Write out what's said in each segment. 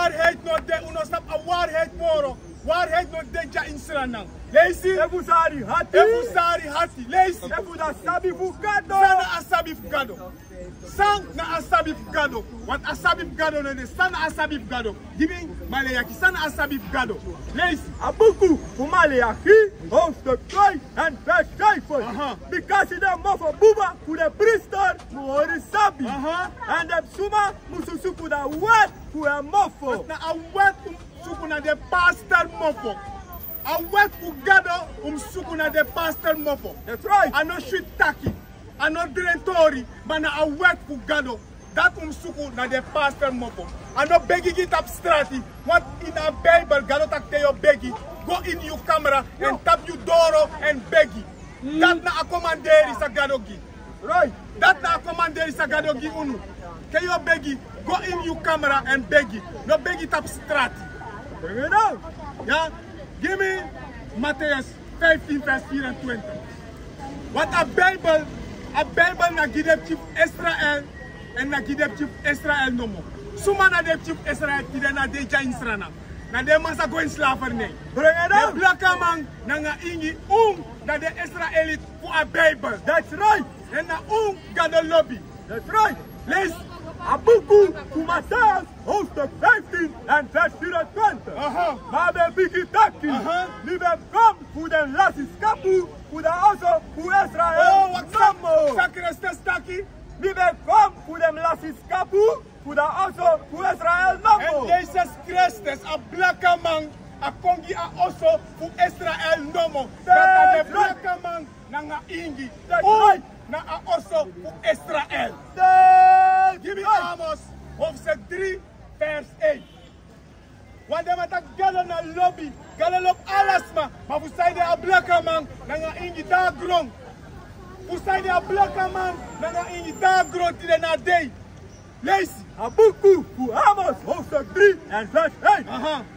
waarheid no de uno stap a waarheid moro. Waarheid no de ja insranang. Leisi. Ebu sari hati. Ebu sari hati. Leisi. Ebu da sabi fugado. Sana asabi fugado. Sang na asabi fugado. Want asabi fugado no de sana asabi fugado. Giving Malayaki sana asabi fugado. Leisi. Abuku Malayaki host the cry and fresh rifle. Because they more for Buba for the priester Muori Sabi. And the Suma Mususuku da wet for a mofo. Na a wet suku na de pastor mofo. A wet for Gado suku na de pastor mofo. That's right. I no shit taki. I no drentori. But na a wet for Gado. That suku na de pastor mofo. I no Bigi get abstrati. What in a Bible Gado tak te yo Bigi. Go in your camera and tap your door and Bigi. That na a commander is a Gadogi. Right. That na a commander is a Gadogi unu. Can you Bigi? Go in your camera and Bigi. No Bigi tap strati. Bring it out. Yeah? Give me Matthew 15 verse 4 and 20. What a Bible na gidep chief Israel and na gidep chief Israel no more. Suma na de chief Israel kide na de ja insrana. Na de masa go in slavery. Bring it out. The black man na nga ingi na de Israelite for a Bible. That's right. And na Gado lobby. That's right. Let's Abuku Kumatas host the 15 and verse 20. Mabe Bigi Taki. Live come for the last kapu for the also for Israel. Oh, what some sacrifice taki? Live come for them last kapu for the also for Israel. And Jesus Christ a black man a kongi a also for Israel no more. That the black man nanga ingi. Oh, na a also for Israel. Give me Amos of 3 verse 8. When they attack Gado na lobby, Gado lob alasma, but we say they are black man, nanga ingi da grong. We say they are black man, nanga ingi da grong till na day. Lazy. Abuku for Amos of 3 and verse 8.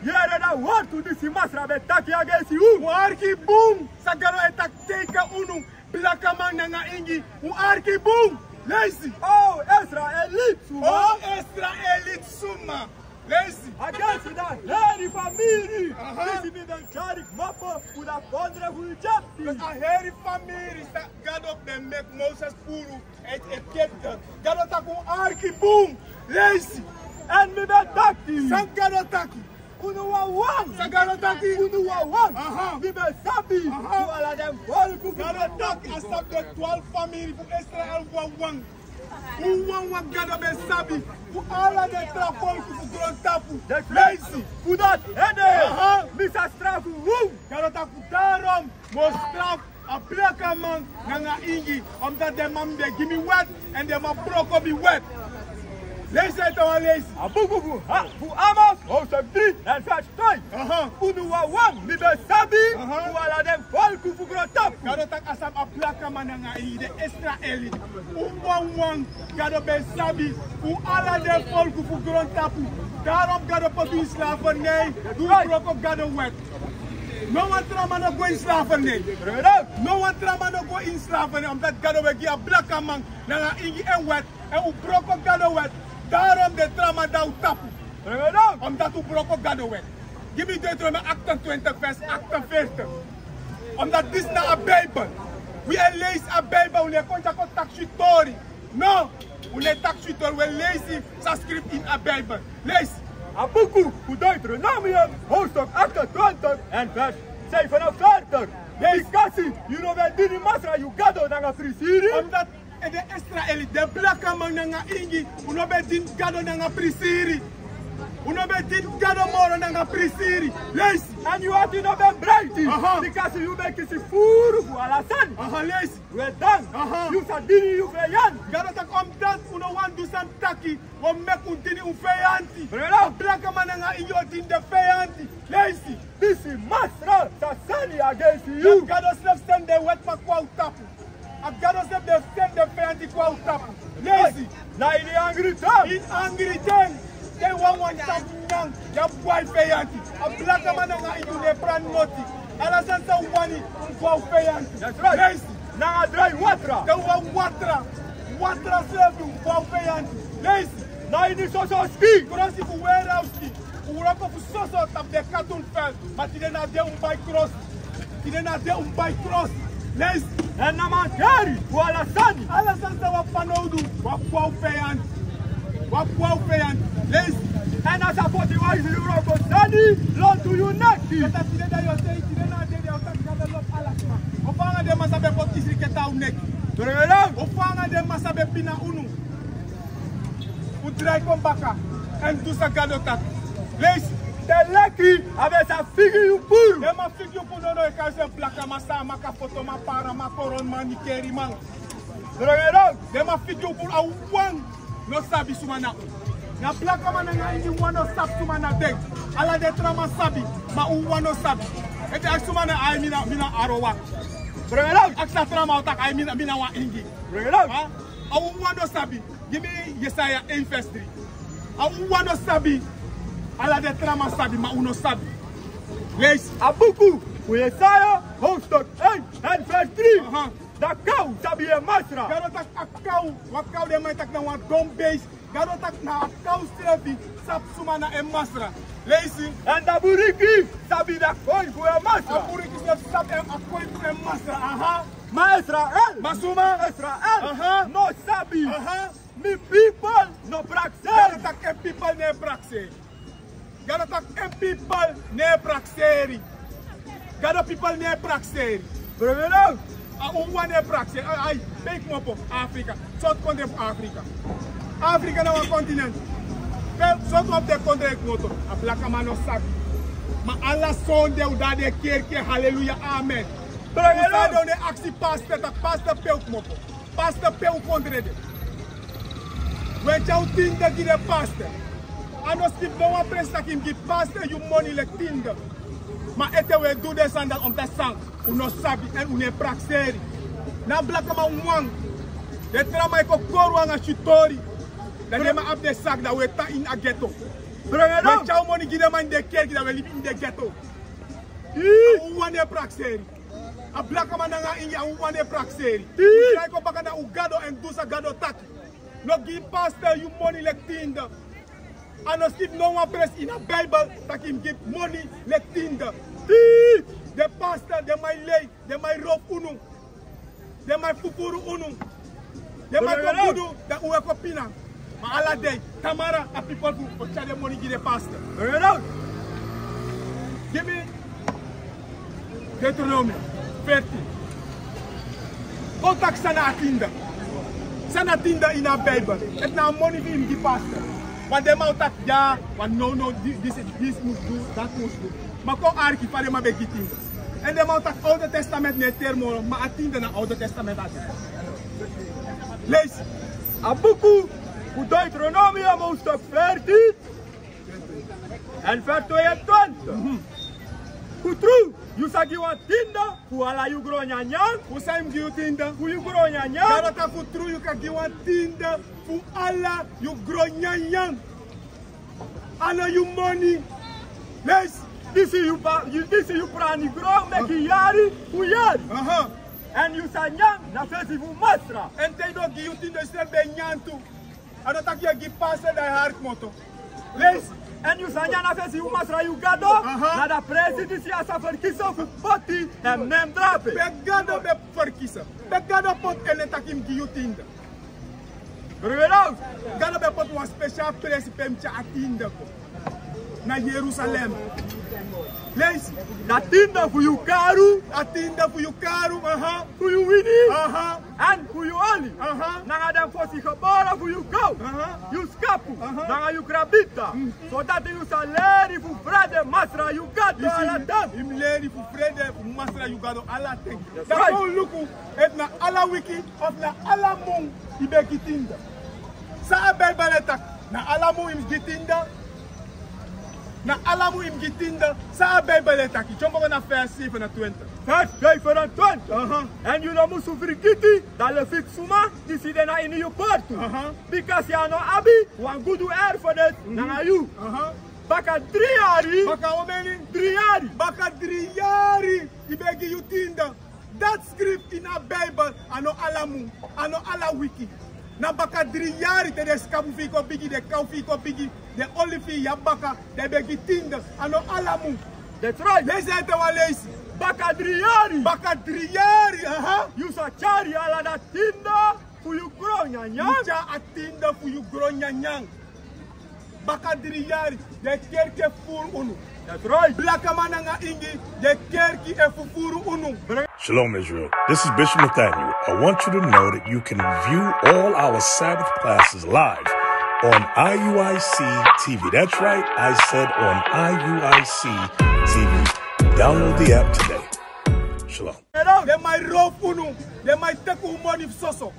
You are the word to this Masra attacking against you. Warki boom, Sagaro attack take unu, black man nanga ingi, Warki boom. Lazy. Oh, Israelite Suma. Oh, Israelite Suma. Lazy. Against that hairy family. This is the Charik Mappa with a condra who chapti. A hairy family that God of them make Moses Puru and kept them. God of Taku Arki Boom. Lazy. And me Taki. Sankado Taki. Unuwa one. Sagaro Taki. Unuwa one. We be Sabi. You are them Volk. God Taki has the 12 family for Israel one. Who one Gado be Sabi. Who all of them Volk for Grontapu. That's lazy. Who that head? Mr. Strafu. Who? God Taku Darom. Most straf. A black man nanga ingi. That them man they give me wet and them a broke be wet. Lazy to our lazy. Abuku for Amos also 3 and verse 5. Unuwa one. We be Sabi. Who are them Volk for Grontapu. Gado tak asam a black man nanga ingi the Israelite. One Gado be Sabi. Who all of them Volk for Grontapu. Daarom Gado patu slavernij. Doe broko Gado wet. No one trauma no go in slavernij. No one trauma no go in slavernij. Omdat Gado we give a black man nanga ingi en wet. En u broko Gado wet. Daarom de trauma da u tapu. Omdat u broko Gado wet. Give me Deuteronomy 28 vers 48. Omdat dit na a Bijbel. We lees a Bijbel. We konja ko takshitori. No. We takshitori. We lees sa script in a Bijbel. Lees. Abuku voor Deuteronomy, hoofdstuk 28 en vers 47. Because you know when dini masra you Gado nanga prisiri. Omdat de Israëli, de black man nanga ingi, uno be din Gado nanga prisiri. Uno be din Gado moro nanga prisiri. Lees. And you have to know them brighty. Because you make it furu for alasan. Lees. We're done. You sa dini you feyan. Gado tak omdat uno wan do some taki. We make un dini un feyanti. Brother. Black man nanga ingi o din de feyanti. Lees. This is masra sasani against you. Gado slave send the wet pa kwa utapu. Gado slave the send the feyanti kwa utapu. Lees. Na in angry time. In angry time. They want tap young. Ya boy feyanti. A black man nanga ingi le pran noti. Alasan sa wani kwa feyanti. That's right. Lees. Na dry water. They want water. Water slave kwa feyanti. Lees. Na in so ski. Kurasi ku warehouse ki. Ura ko fusoso tap de cartoon fel, maar die na de by cross. Die na de by cross. Lees en na mankari voor Alassani. Alassani sa wa panodu, wa kwau feyan. Wa kwau feyan. Lees en as a 41 euro ko Sani, loan to you next. Dat die da yo say die na de o tak ga lof alasma. O fanga de masabe pot isri ke taw nek. O fanga de masabe pina unu. Utrai kom baka en tu sa Gado tak. Lees de lucky avec sa figure pour. De ma figure pour no e ka se plaka masa maka foto ma para ma koron man ni keri man. De ma figure pour a one no sabi sumana. Na plaka man nga indi wano sab sumana dek. Ala de trama sabi ma u wano sabi. Ete ak sumana ay mina arowa. Ak sa trama otak ay mina wa ingi. Ha? A u wano sabi. Give me Yesaya 8:3. A u wano sabi. Ala de trama sabi ma uno sabi. Lees abuku voor Yesaya hoofdstuk 1 en vers 3. Da kou sabi e masra. Gado tak akau, wakau de mai tak na wa dom base. Gado tak na akau strevi sap sumana e masra. Lees en da buriki sabi da koi voor e masra. Buriki sap e akoi voor e masra. Aha. Ma Israel. Masuma Israel. Aha. No sabi. Aha. Mi people no praxe. Gado tak e people ne praxe. Gado tak e people ne praxeri. Gado people ne praxeri. Brevelo. One praxeri. Ay, bake mo po Afrika. South country of Afrika. Afrika na een continent. South of the country motor. A black man no sabi. Ma alla sonde u da de kerke hallelujah amen. Brevelo. Usado ne aksi pastor tak pastor peuk mo po. Pastor peuk kontre de. When you think that you pastor. I don't skip no one press that him give pastor you money like tinder. Maar ete we do this and that om te sang. Uno sabi en une praxeri. Na blaka ma wang. De trama iko koru anga shitori. Dan de ma ap de sak da we ta in a ghetto. We chow money give them in the kerk that we live in the ghetto. Uwane praxeri. A blaka ma nanga inga uwane praxeri. Uja iko baka na ugado en do sa Gado taki. No give pastor you money like tinder. I don't skip no one press in a Bible that him give money like tinder. The pastor, they might lay, they might rope unu, they might fufuru unu, they might go that uwe kopina. Ma ala day, Tamara, a people who charge the money give the pastor. Give me Deuteronomy 30. Contact sana tinda. Sana tinda in a Bible. It's now money for him give pastor. But them out at ja, but no, this must do, that must do. Maar kom arki para ma begitin. En them out at Oude Testament ne turmoil, ma atinde na Oude Testament at. Lees. Abuku, ku Deuteronomy hoofdstuk 14 en vers 22. Kutru, you sagi wat tinda, ku ala you grow nyanyang, ku saim giu tinda, ku you grow nyanyang. Garata kutru you ka giu wat tinda. Fu Allah, you grow nyanyang. Allah, you money. Yes. This is you prani grow, make yari, fu yari. And you say nyang, na fesi fu masra. And they don't give you things to say be nyantu. I don't think you give pastor the heart motto. Yes. And you say nyang na fesi fu masra you Gado. Na da president si asa verkiso fu poti en nem drape. Be Gado be verkiso. Be Gado pot en takim give you things. Gado be pot one special place pemcha atinda ko. Na Jerusalem. Lees. Na tinda fu you karu. Atinda fu you karu. Fu you wini. And fu you oli. Nanga dem fosi gebora fu you go. You skapu. Nanga you grabita. So that you sa leri fu frede masra you Gado ala dem. Im leri fu frede fu masra you Gado ala tem. Dat go luku et na ala wiki of na ala mong ibe kitinda. Sa Bible tak na alamu im gitinda. Na alamu im gitinda. Sa Bible tak. Chombo na vers 7 na 20. Vers 7 en 20. En jullie moeten vergeten dat le fixuma decide na in je portu. Because ya no abi, wan good erfenis na you. Baka 3 jaar. Baka how many? 3 jaar. Baka 3 jaar. Ibegi you tinda. That script in a Bible ano alamu, ano ala wiki. Na baka 3 jaar te de skabu fiko Bigi, de kou fiko Bigi, de olifi ya baka, de begi tinde, ano alamu. That's right. Lees uit de waleesi. Baka 3 jaar. Baka 3 jaar, aha. You sa chari ala da tinda fu you grow nyanyang. You cha atinda fu you grow nyanyang. Baka 3 jaar, de kerke fur unu. That's right. Blakamana nga ingi, de kerki e fufuru unu. Shalom, Israel. This is Bishop Nathaniel. I want you to know that you can view all our Sabbath classes live on IUIC TV. That's right, I said on IUIC TV. Download the app today. Shalom. They might rope unu, they might take money soso.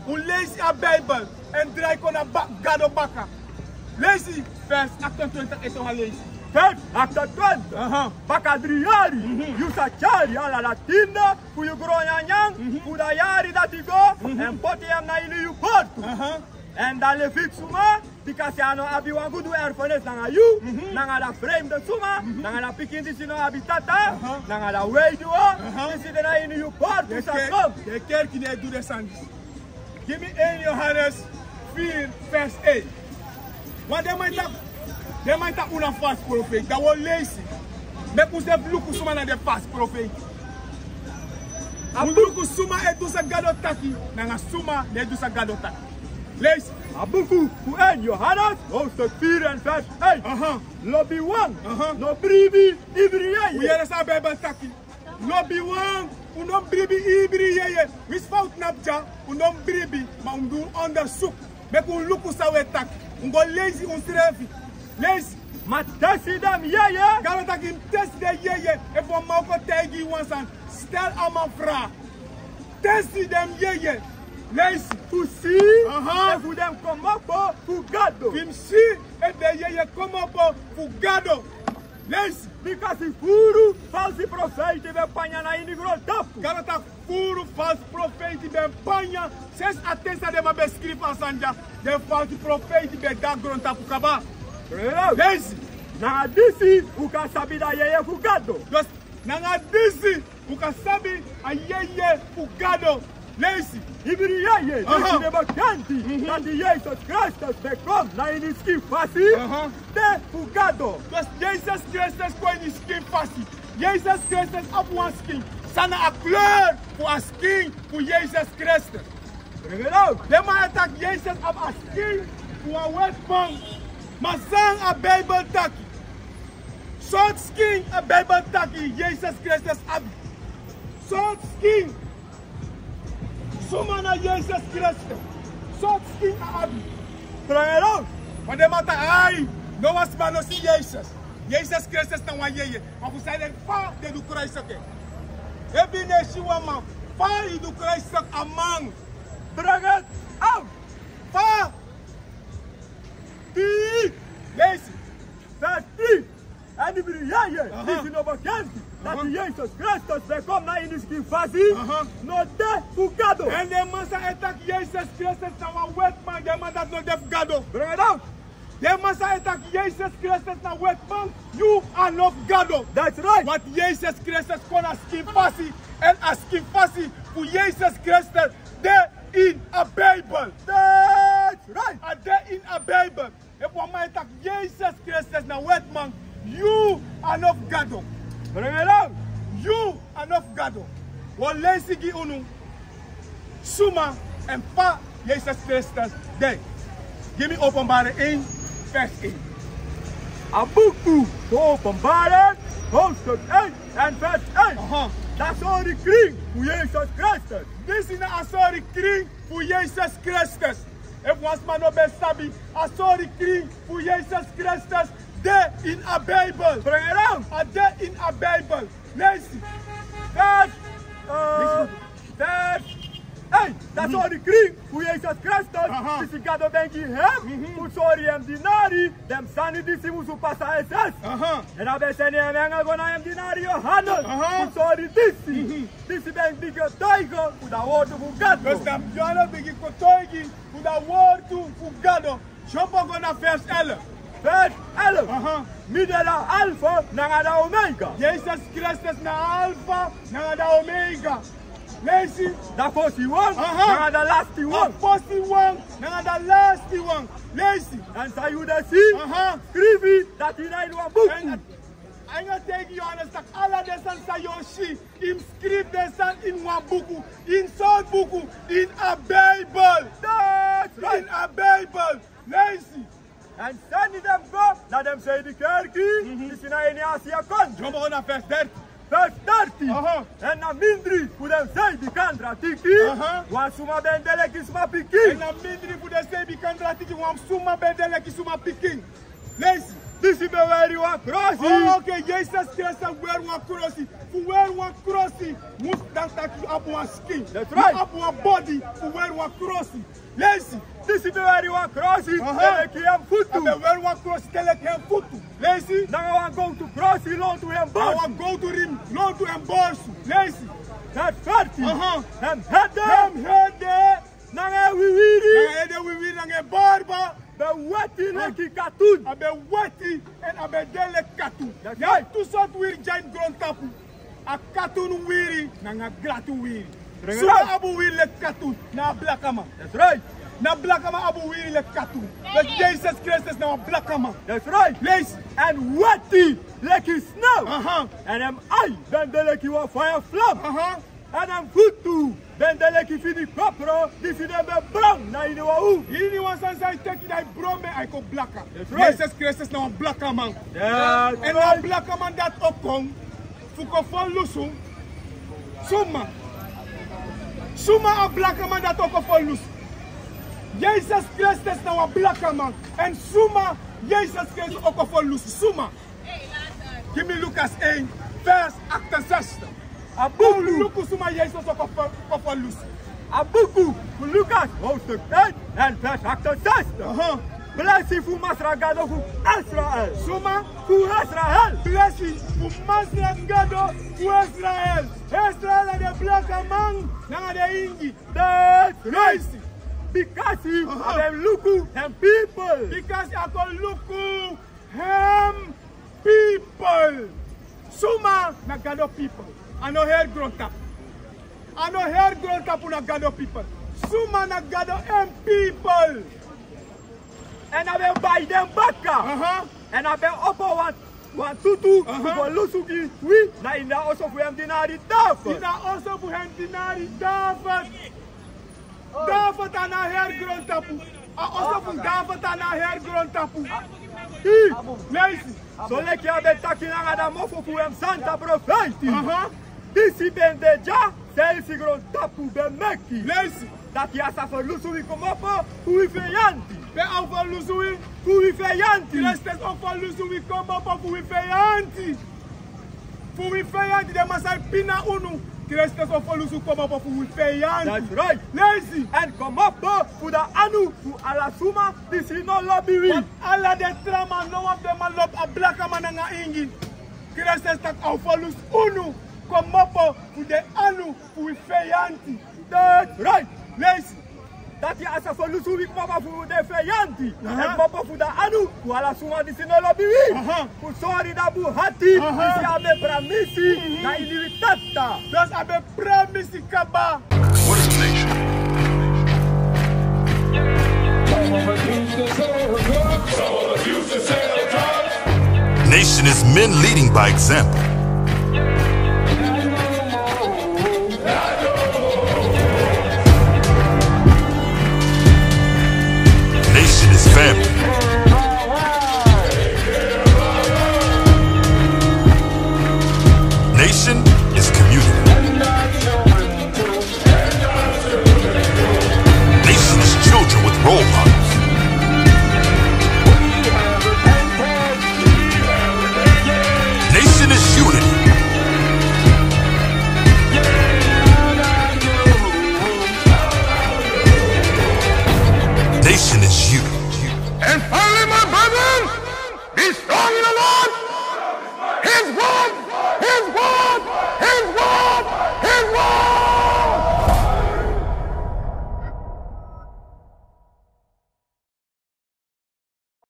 Un lazy a Bible and drink on a Gado baka. Lazy first after 20 on lazy. First, after 20, baka 3 jaar, you sa chari ala la tinda fu you grow nyanyang, fu da yari that you go, and poti am na ili you port. En dan le fix suma, because ya no abi wan good erfenis nanga you, nanga da frame de suma, nanga da pikin disi no abi tata, nanga da way do, disi de na ini you port, you sa kom. De kerk die do de sandis. Give me in Johannes 4 vers 1. Want they might have una fast prophet, that was lazy. Make us have look suma na de fast prophet. Look suma e do sa Gado taki, nanga suma de do sa Gado taki. Lees. Abuku, fu en Johannes, hoofdstuk 4 en vers 1. Lobby 1, no bribi, ibriye. Hier is een Bijbel taki. Lobby 1, unom bribi, ibriye. Wis fout napja, unom bribi, maar doen onderzoek. Mek un luku sa we taki. Ungo lazy un strefi. Lees. Ma testi dem yeye. Galo taki test de yeye. E voor mauko tegi wansan. Stel allemaal vraag. Testi dem yeye. Lees. Fu si, e fu dem komopo, fu Gado. Fim si, e de yeye komopo, fu Gado. Lees. Because if furu, falsi profeti be panya na inigro tapu. Galo tak furu, falsi profeti be panya. Ses atensa de ma beskrip ansanja. De falsi profeti be dagron tapu kaba. Lees. Na disi, uka sabi da yeye fu Gado. Dus, na disi, uka sabi a yeye fu Gado. Lees. Ibriye, disi de bakenti, dat die Jezus Christus bekom na in skin fasi, de fu Gado. Dus Jezus Christus kon in skin fasi. Jezus Christus op one skin. Sana a kleur voor a skin voor Jezus Christus. De man attack Jezus op a skin voor a wetbank. Maar sang a Bijbel taki. Short skin a Bijbel taki. Jezus Christus ab. Short skin. Suma na Jezus Christus. Short skin a abi. Want de man ai, no was man no si Jezus. Jezus Christus na wa yeye. Maar voor zijn fa de du Christus ke. Ebi ne shiwa man. Fa i du Christus amang. Bring it out. Fa. Lees. Vers 3. En Ibriye, disi no bakenti, dat die Jezus Christus bekom na in skin fasi, no de fu Gado. En de man sa attack Jezus Christus na wa wetman, de man dat no def Gado. Bring it out. De man sa attack Jezus Christus na wetman, you are not Gado. That's right. Want Jezus Christus kon a skin fasi, en a skin fasi voor Jezus Christus, de in a Bijbel. That's right. A de in a Bijbel. If one man attack Jesus Christus na wetman, you are not Gado. Bring it out. You are not Gado. Wat lees ik unu? Suma en pa Jezus Christus de. Give me Openbaring 1 vers 1. Abuku, de Openbaring, hoofdstuk 1 en vers 1. Dat is al die kring voor Jezus Christus. Dit is een sorry kring voor Jezus Christus. If once man no be sabi, a sorry kring voor Jezus Christus. De in a Bijbel. Bring it out. A de in a Bijbel. Lees. Vers 1. Dat is al die kring voor Jezus Christus. Dus ik ga dan denken hem. Voor sorry hem dinari. Dem sani disi musu pasa SS. En dan ben je hem engel gewoon hem dinari Johannes. Voor sorry disi. Disi ben ik getuigen voor dat woord voor Gado. Dus dan Johannes ben ik getuigen voor dat woord voor Gado. Jump on naar vers 11. Vers 11. Midela Alpha naar de Omega. Jezus Christus naar Alpha naar de Omega. Lazy. The first one, and the last one. The first one, and the last one. Lazy. And so you see, scrivi that in one book. I'm going to take you honest that all of the sons of Yoshi, him script the son in one book, in some book, in a Bible. That's right. In a Bible. Lazy. And send them go, let them say the kerkie, this is not any Asia country. Jump on the first 30. First 30. And a mindri, who them say the country tiki, one suma bendele kisma picking. And a mindri, who they say the country tiki, one suma bendele kisma picking. Lazy. This is where you are crossing. Oh, okay, Jesus Christ, where one crossing. For where one crossing, must that you up one skin. That's right. Up one body, for where one crossing. Lazy. This is where you are crossing. Where one crossing, tell him foot. Lazy. Now I want to go to crossing, loan to him. I want to go to him, loan to embarrass. Lazy. That's 30. And head there. Now we will a barber. Be weti leki katoen. Abe weti en abe dele katoen. That's ja, right. Tu sot wiri giant ground tapu. A katoen wiri na nga gratu wiri. So abu wiri le katoen na blakama. That's right. Na blakama abu wiri le katoen. But Jesus Christ is na blakama. That's right. Lees. And weti leki snow. And am I ben de leki wa fire flam. And I'm foot too. Then the leki fini kopro, this is the brown na ini wa u. Ini wa sansa take it I brown me I go blacka. Right. Jesus Christ is now blacka man. That's and right. now blacka man that okong fuko fon lusu. Suma a blacka man that okong fon lusu. Jesus Christ is now a blacka man and suma Jesus Christ okong fon lusu. Suma. Give me Lucas 8 verse acte 6. Abuku luku suma Jesus okong lusu. Abuku Lucas hoofdstuk 8 en vers 68. Blessie voor Masragado voor Israël. Suma voor Israël. Blessie voor Masragado voor Israël. Israël is de black man naar de Ingi. That's right. Because they look him people. Because I can look him people. Suma na Gado people. I know hair grown up. I know hair grown up na Gado people. Suma na Gado him people. And I will buy them back. And I will offer one tutu for Lusuki. We na in the also for him dinari David. In the also for him dinari David. David and a hair grown tapu. Also for David and a hair grown tapu. Lazy. So like you have been talking about the mofo for him Santa Prophet. This is ben deja selfie grown tapu be meki. Lazy. Dat je asa voor Lusuki kom op voor we vijanti. Be over Lusuki. Voor we vijanti. Restes over Lusuki kom op voor we vijanti. Voor we vijanti de masai pina unu. Restes over Lusuki kom op voor we vijanti. That's right. Lazy. En kom op voor de anu voor ala suma. This is no lobby we. Alla de trama no of them a lob a black man nga ingi. Restes tak over Lusuki unu. Kom op voor de anu voor we vijanti. That's right. Lazy. Dat je asa voor Lusuki kom op voor de vijanti. En kom op voor de anu voor ala suma. This is no lobby we. Voor sorry dat bu hati. This is abe pramisi na iliwitata. Dus abe pramisi kaba. What is a nation? Nation is men leading by example. Nation is family.